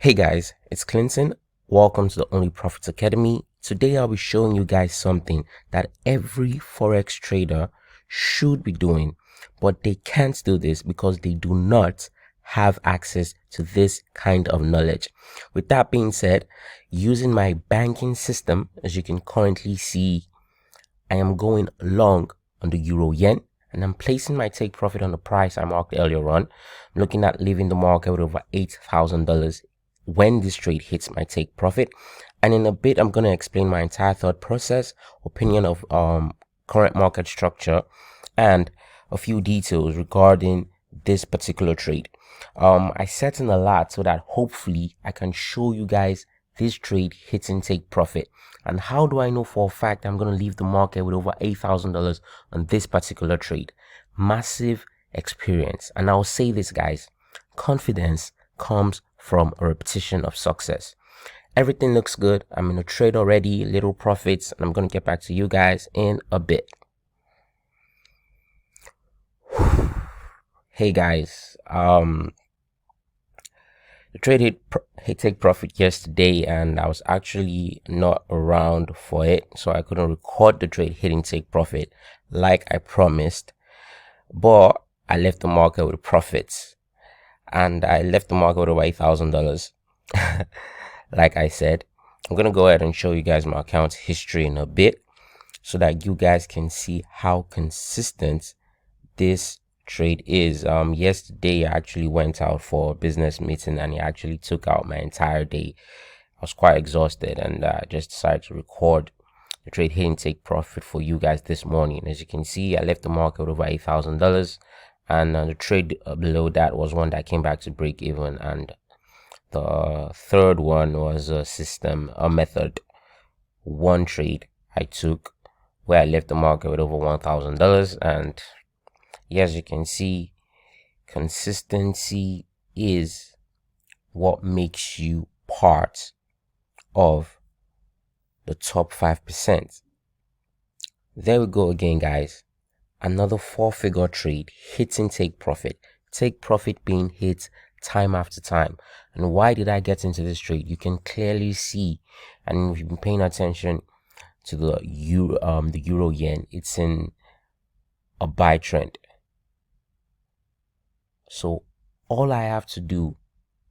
Hey guys, it's Clinton. Welcome to the Only Profits Academy. Today I'll be showing you guys something that every Forex trader should be doing, but they can't do this because they do not have access to this kind of knowledge. With that being said, using my banking system, as you can currently see, I am going long on the euro yen, and I'm placing my take profit on the price I marked earlier on. I'm looking at leaving the market with over $8,000 when this trade hits my take profit. And in a bit, I'm going to explain my entire thought process, opinion of current market structure, and a few details regarding this particular trade. I set in a lot so that hopefully I can show you guys this trade hitting take profit. And how do I know for a fact I'm going to leave the market with over $8,000 on this particular trade? Massive experience. And I'll say this, guys, confidence comes from a repetition of success. Everything looks good. I'm in a trade already, little profits, and I'm going to get back to you guys in a bit. Hey guys, the trade hit take profit yesterday, and I was actually not around for it, so I couldn't record the trade hitting take profit like I promised. But I left the market with profits, and I left the market with over $8,000. Like I said, I'm gonna go ahead and show you guys my account history in a bit, so that you guys can see how consistent this trade is. Yesterday I actually went out for a business meeting, and it actually took out my entire day. I was quite exhausted, and I just decided to record the trade hitting take profit for you guys this morning. As you can see, I left the market with over $8,000, and the trade below that was one that came back to break even, and the third one was a method one trade I took where I left the market with over $1,000. And as you can see, consistency is what makes you part of the top 5%. There we go again, guys. Another 4-figure trade hitting take profit. Take profit being hit time after time. And why did I get into this trade? You can clearly see, and if you've been paying attention to the euro yen, it's in a buy trend. So all I have to do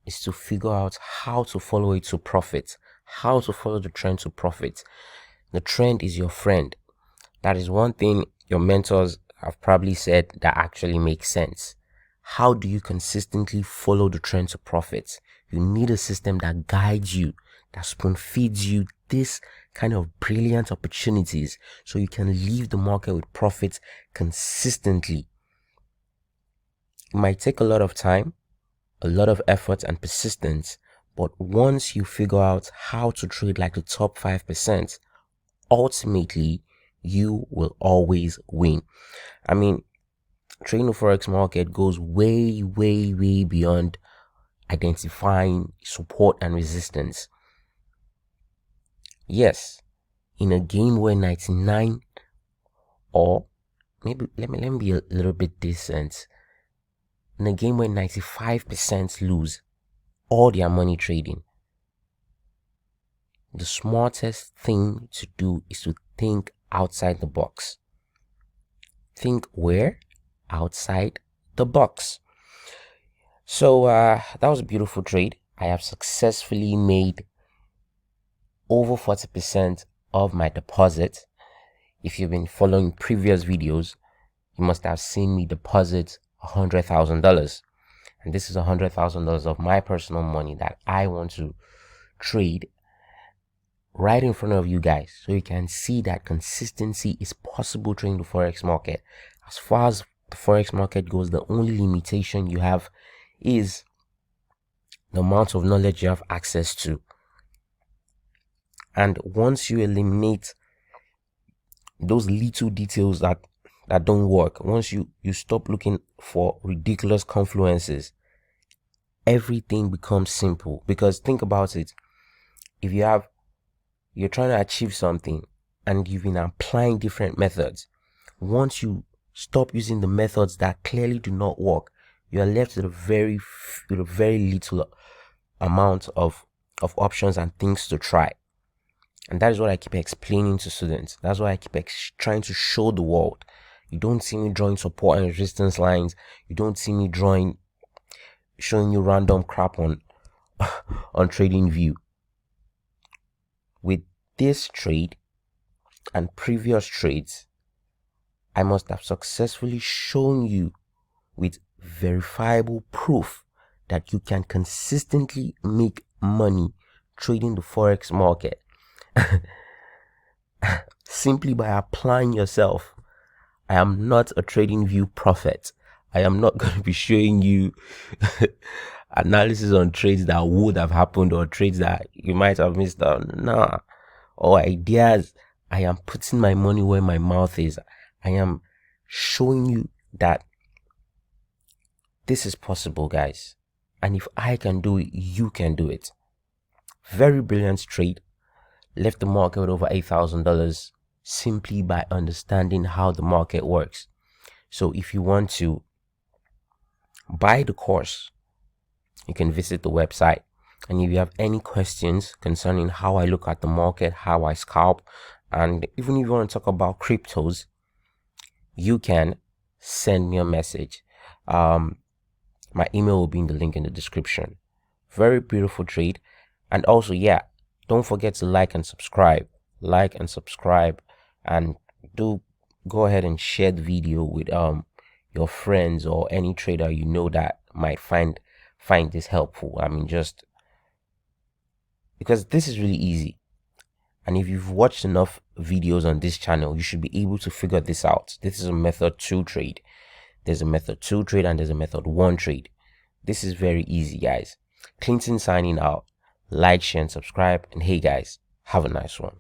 is to figure out how to follow it to profit, how to follow the trend to profit. The trend is your friend. That is one thing your mentors have probably said that actually makes sense. How do you consistently follow the trend to profit? You need a system that guides you, that spoon feeds you this kind of brilliant opportunities, so you can leave the market with profits consistently. It might take a lot of time, a lot of effort and persistence, but once you figure out how to trade like the top 5%, ultimately you will always win. I mean, trading the Forex market goes way beyond identifying support and resistance. Yes, in a game where 99, or maybe let me be a little bit decent, in a game where 95% lose all their money trading, the smartest thing to do is to think outside the box. Think where? Outside the box. So that was a beautiful trade. I have successfully made over 40% of my deposit. If you've been following previous videos, you must have seen me deposit $100,000, and this is $100,000 of my personal money that I want to trade right in front of you guys, so you can see that consistency is possible trading the Forex market. As far as the Forex market goes, the only limitation you have is the amount of knowledge you have access to. And once you eliminate those little details that don't work, once you stop looking for ridiculous confluences, everything becomes simple. Because think about it, if you're trying to achieve something and you've been applying different methods, once you stop using the methods that clearly do not work, you are left with a very little amount of options and things to try. And that is what I keep explaining to students. That's why I keep trying to show the world. You don't see me drawing support and resistance lines. You don't see me showing you random crap on on TradingView. With this trade and previous trades, I must have successfully shown you with verifiable proof that you can consistently make money trading the forex market simply by applying yourself. I am not a TradingView prophet. I am not going to be showing you analysis on trades that would have happened or trades that you might have missed out. Nah. Or ideas. I am putting my money where my mouth is. I am showing you that this is possible, guys. And if I can do it, you can do it. Very brilliant trade. Left the market with over $8,000 simply by understanding how the market works. So if you want to buy the course, you can visit the website. And if you have any questions concerning how I look at the market, how I scalp, and even if you want to talk about cryptos, you can send me a message. My email will be in the link in the description. Very beautiful trade. And also, yeah, don't forget to like and subscribe. And do go ahead and share the video with your friends or any trader you know that might find this helpful. I mean, just because this is really easy. And if you've watched enough videos on this channel, you should be able to figure this out. This is a method 2 trade. There's a method 2 trade and there's a method 1 trade. This is very easy, guys. Clinton signing out. Like, share, and subscribe. And hey, guys, have a nice one.